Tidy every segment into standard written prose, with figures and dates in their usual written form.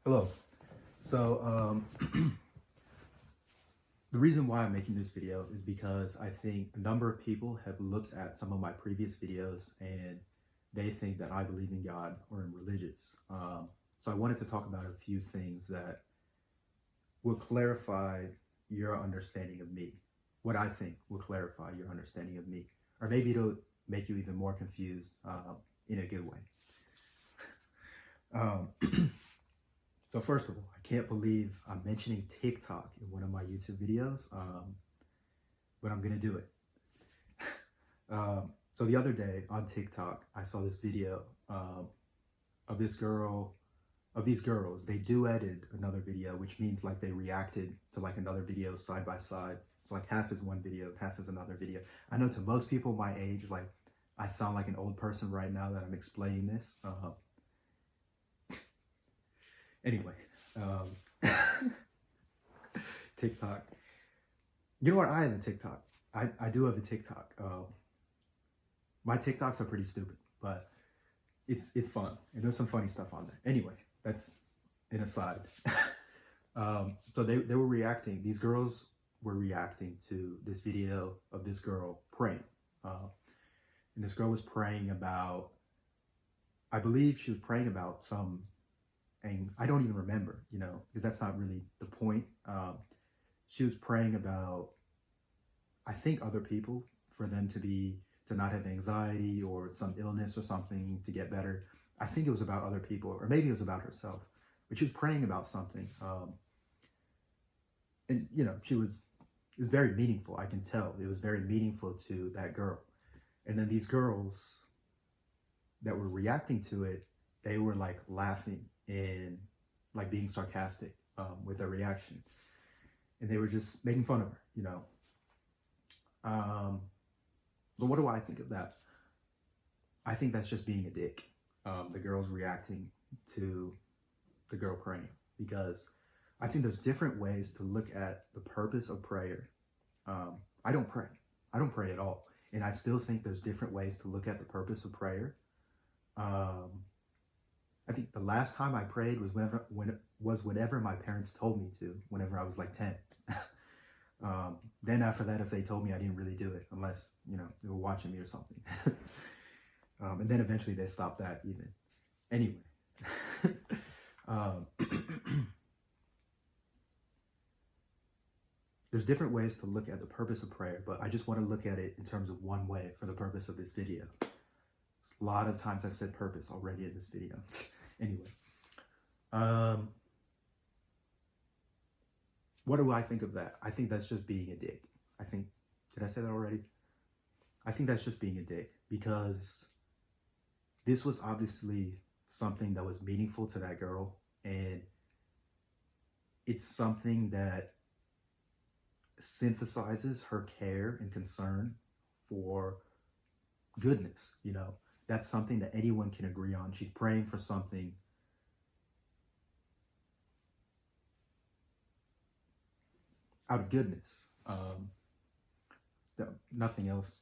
Hello. So, the reason why I'm making this video is because I think a number of people have looked at some of my previous videos and they think that I believe in God or am religious. So I wanted to talk about a few things that will clarify your understanding of me. What I think will clarify your understanding of me. Or maybe it'll make you even more confused in a good way. So first of all, I can't believe I'm mentioning TikTok in one of my YouTube videos, but I'm gonna do it. So the other day on TikTok, I saw this video of these girls. They duetted another video, which means like they reacted to like another video side by side. So like half is one video, half is another video. I know to most people my age, like I sound like an old person right now that I'm explaining this. Anyway, TikTok. You know what? I have a TikTok. I do have a TikTok. My TikToks are pretty stupid, but it's fun. And there's some funny stuff on there. Anyway, that's an aside. So they were reacting. These girls were reacting to this video of this girl praying. And this girl was praying about, I believe she was praying about some, and I don't even remember, because that's not really the point. She was praying about, I think, other people, for them to not have anxiety or some illness or something to get better. I think it was about other people, or maybe it was about herself, but she was praying about something. And it was very meaningful. I can tell it was very meaningful to that girl. And then these girls that were reacting to it, they were like laughing and like being sarcastic with their reaction, and they were just making fun of her, So what do I think of that? I think that's just being a dick. The girls reacting to the girl praying, because I think there's different ways to look at the purpose of prayer. I don't pray at all, and I still think there's different ways to look at the purpose of prayer. I think the last time I prayed was whenever my parents told me to, whenever I was like 10. Then after that, if they told me, I didn't really do it, unless, they were watching me or something. And then eventually they stopped that even. Anyway. There's different ways to look at the purpose of prayer, but I just want to look at it in terms of one way for the purpose of this video. A lot of times I've said purpose already in this video. Anyway, what do I think of that? I think that's just being a dick. Did I say that already? I think that's just being a dick, because this was obviously something that was meaningful to that girl, and it's something that synthesizes her care and concern for goodness, That's something that anyone can agree on. She's praying for something out of goodness. Nothing else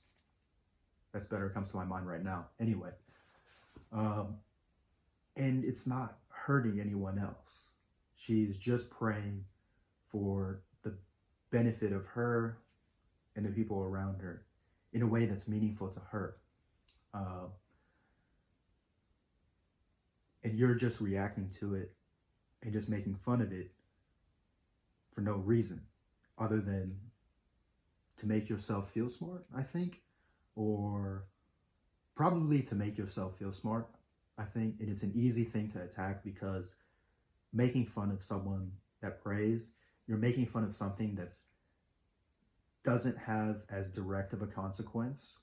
that's better comes to my mind right now. Anyway, and it's not hurting anyone else. She's just praying for the benefit of her and the people around her in a way that's meaningful to her. And you're just reacting to it and just making fun of it for no reason other than to make yourself feel smart, I think, or probably to make yourself feel smart, I think. And it's an easy thing to attack, because making fun of someone that prays, you're making fun of something that doesn't have as direct of a consequence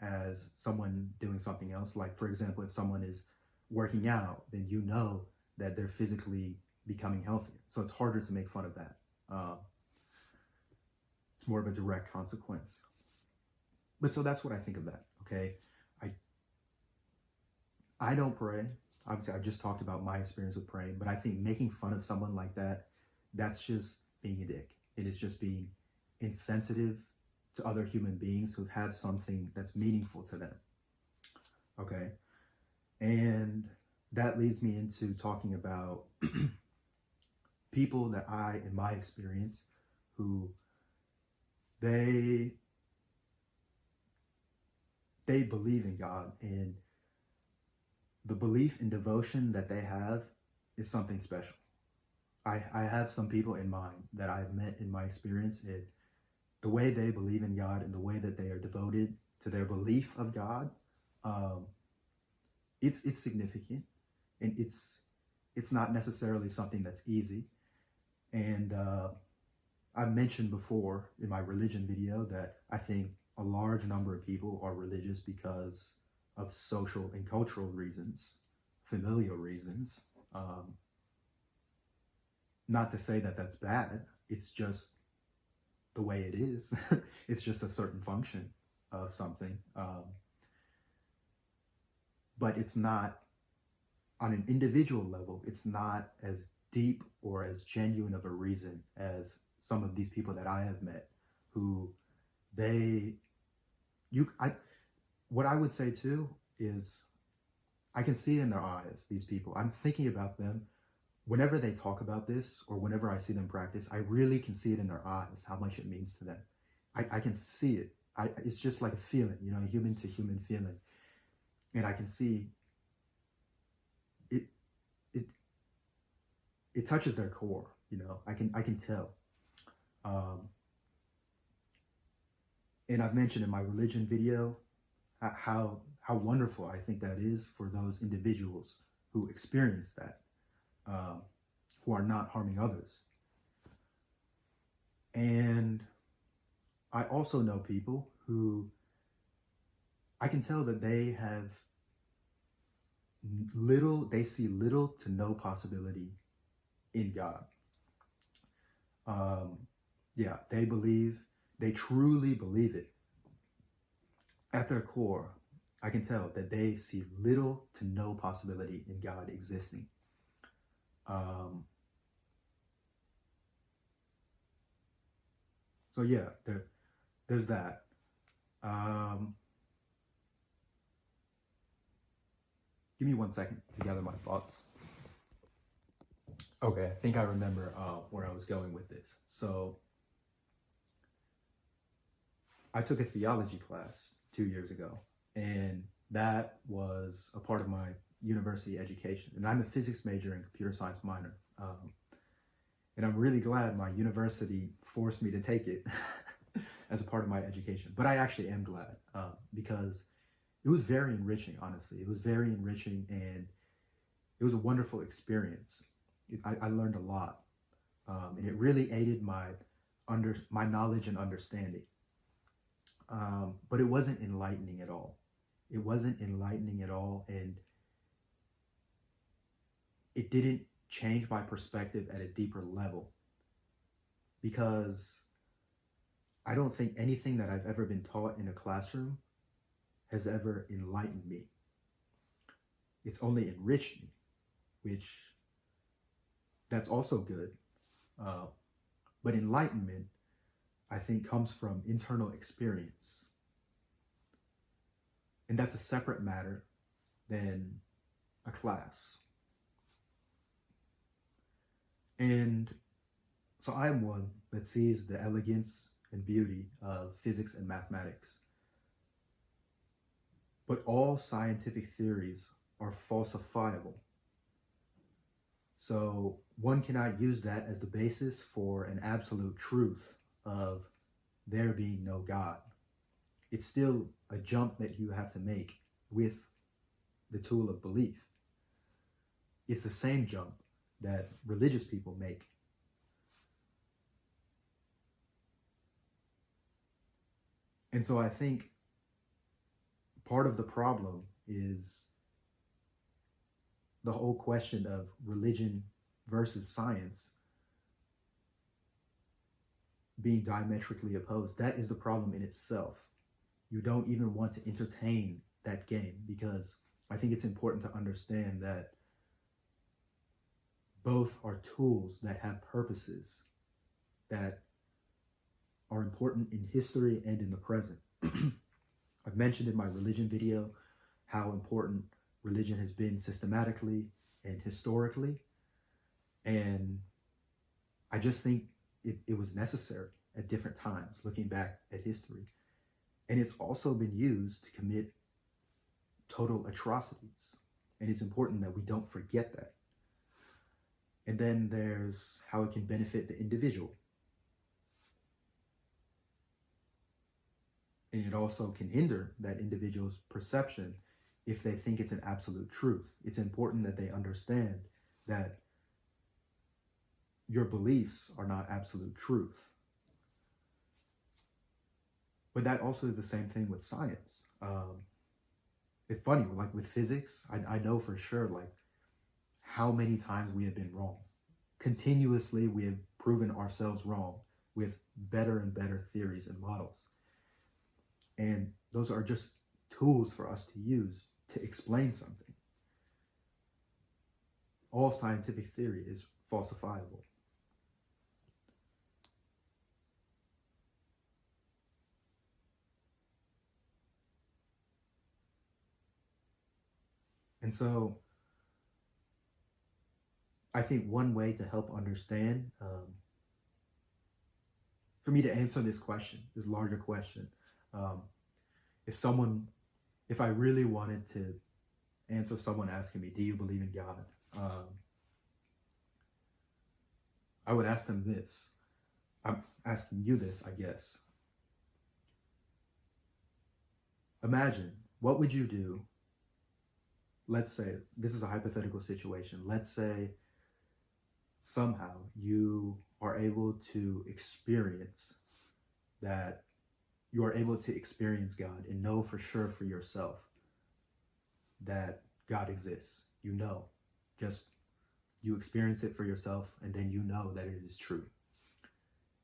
as someone doing something else. Like, for example, if someone is working out, then you know that they're physically becoming healthier. So it's harder to make fun of that. It's more of a direct consequence. But so that's what I think of that, okay? I don't pray. Obviously, I just talked about my experience with praying, but I think making fun of someone like that, that's just being a dick. It is just being insensitive to other human beings who've had something that's meaningful to them, okay? And that leads me into talking about people that in my experience, who they believe in God, and the belief and devotion that they have is something special. I have some people in mind that I've met in my experience, and the way they believe in God and the way that they are devoted to their belief of God, it's significant, and it's not necessarily something that's easy. And I mentioned before in my religion video that I think a large number of people are religious because of social and cultural reasons, familial reasons. Not to say that that's bad. It's just the way it is. It's just a certain function of something. But it's not, on an individual level, it's not as deep or as genuine of a reason as some of these people that I have met, who what I would say too is, I can see it in their eyes, these people. I'm thinking about them whenever they talk about this, or whenever I see them practice. I really can see it in their eyes, how much it means to them. I can see it. It's just like a feeling, a human to human feeling. And I can see it touches their core, I can tell. And I've mentioned in my religion video how wonderful I think that is for those individuals who experience that, who are not harming others. And I also know people who I can tell that they see little to no possibility in God. They truly believe it. At their core, I can tell that they see little to no possibility in God existing. So yeah, there's that. Give me 1 second to gather my thoughts. Okay, I think I remember where I was going with this. So I took a theology class 2 years ago, and that was a part of my university education. And I'm a physics major and computer science minor. And I'm really glad my university forced me to take it as a part of my education. But I actually am glad because it was very enriching, honestly. It was very enriching, and it was a wonderful experience. I learned a lot, and it really aided my knowledge and understanding. But it wasn't enlightening at all. It wasn't enlightening at all, and it didn't change my perspective at a deeper level, because I don't think anything that I've ever been taught in a classroom has ever enlightened me. It's only enriched me, which that's also good. But enlightenment, I think, comes from internal experience. And that's a separate matter than a class. And so I am one that sees the elegance and beauty of physics and mathematics. But all scientific theories are falsifiable. So one cannot use that as the basis for an absolute truth of there being no God. It's still a jump that you have to make with the tool of belief. It's the same jump that religious people make. And so I think part of the problem is the whole question of religion versus science being diametrically opposed. That is the problem in itself. You don't even want to entertain that game, because I think it's important to understand that both are tools that have purposes that are important in history and in the present. I've mentioned in my religion video how important religion has been systematically and historically. And I just think it was necessary at different times, looking back at history. And it's also been used to commit total atrocities. And it's important that we don't forget that. And then there's how it can benefit the individual. And it also can hinder that individual's perception if they think it's an absolute truth. It's important that they understand that your beliefs are not absolute truth. But that also is the same thing with science. It's funny, like with physics, I know for sure, like, how many times we have been wrong. Continuously, we have proven ourselves wrong with better and better theories and models. And those are just tools for us to use to explain something. All scientific theory is falsifiable. And so I think one way to help understand, for me to answer this question, this larger question, if I really wanted to answer someone asking me, do you believe in God? I would ask them this. I'm asking you this, I guess. Imagine, what would you do? Let's say, this is a hypothetical situation. Let's say somehow you are able to experience that, you are able to experience God and know for sure for yourself that God exists. You know, just you experience it for yourself, and then you know that it is true.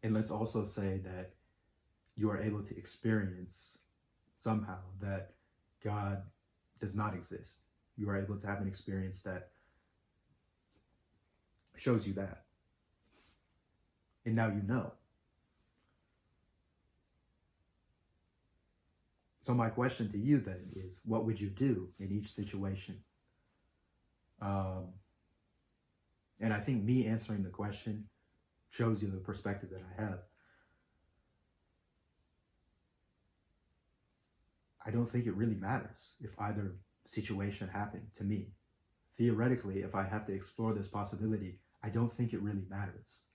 And let's also say that you are able to experience somehow that God does not exist. You are able to have an experience that shows you that. And now you know. So my question to you then is, what would you do in each situation? And I think me answering the question shows you the perspective that I have. I don't think it really matters if either situation happened to me. Theoretically, if I have to explore this possibility, I don't think it really matters.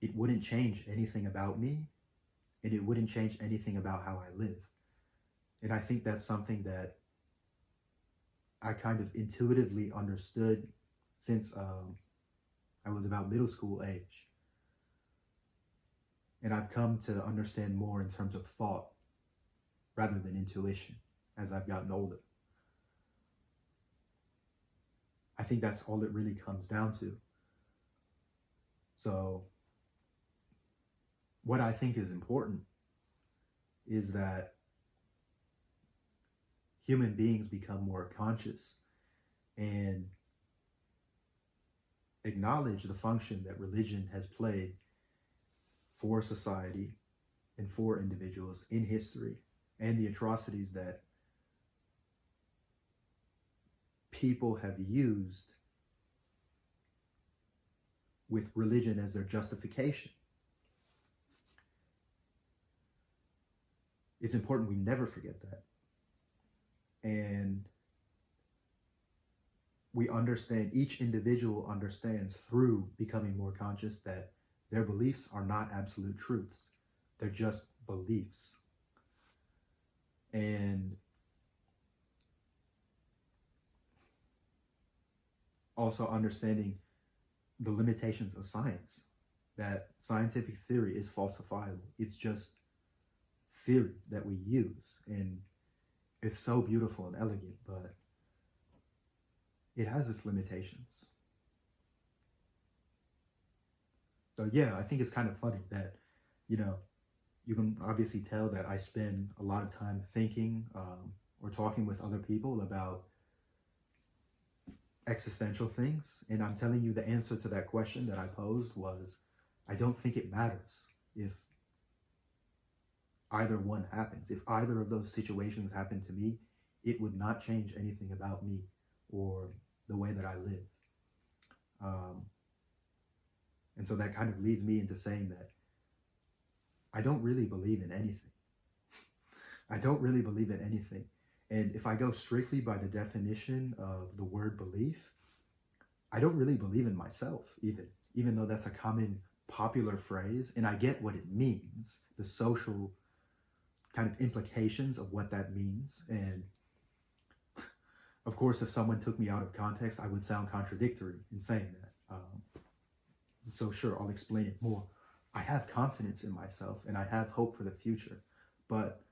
It wouldn't change anything about me, and it wouldn't change anything about how I live. And I think that's something that I kind of intuitively understood since I was about middle school age. And I've come to understand more in terms of thought rather than intuition as I've gotten older. I think that's all it really comes down to. So what I think is important is that human beings become more conscious and acknowledge the function that religion has played for society and for individuals in history, and the atrocities that people have used with religion as their justification. It's important we never forget that. And we understand, each individual understands through becoming more conscious that their beliefs are not absolute truths. They're just beliefs. And also understanding the limitations of science, that scientific theory is falsifiable. It's just theory that we use, and it's so beautiful and elegant, but it has its limitations. So yeah, I think it's kind of funny that, you can obviously tell that I spend a lot of time thinking or talking with other people about existential things. And I'm telling you, the answer to that question that I posed was, I don't think it matters if either one happens. If either of those situations happen to me, it would not change anything about me or the way that I live. And so that kind of leads me into saying that I don't really believe in anything. I don't really believe in anything. And if I go strictly by the definition of the word belief, I don't really believe in myself even though that's a common popular phrase, and I get what it means, the social kind of implications of what that means. And of course, if someone took me out of context, I would sound contradictory in saying that. So sure, I'll explain it more. I have confidence in myself and I have hope for the future, but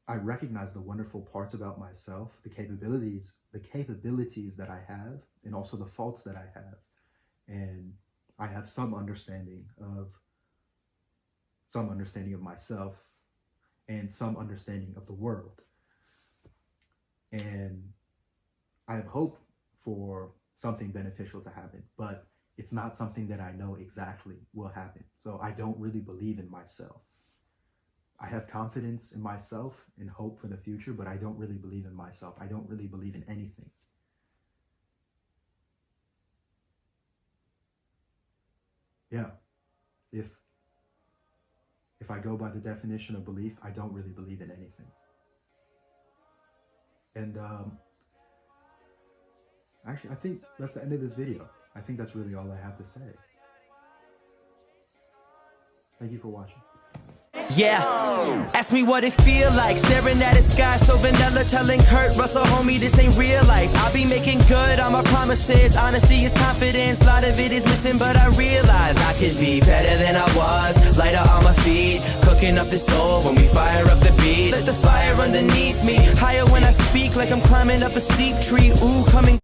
I recognize the wonderful parts about myself, the capabilities that I have, and also the faults that I have. And I have some understanding of myself and some understanding of the world. And I have hope for something beneficial to happen, but it's not something that I know exactly will happen. So I don't really believe in myself. I have confidence in myself and hope for the future, but I don't really believe in myself. I don't really believe in anything. Yeah, if I go by the definition of belief, I don't really believe in anything. And actually, I think that's the end of this video. I think that's really all I have to say. Thank you for watching. Yeah, ask me what it feel like staring at the sky so vanilla, telling Kurt Russell, homie, this ain't real life. I'll be making good on my promises. Honesty is confidence, a lot of it is missing, but I realize I could be better than I was. Lighter on my feet, cooking up the soul when we fire up the beat. Let the fire underneath me, higher when I speak, like I'm climbing up a steep tree. Ooh, coming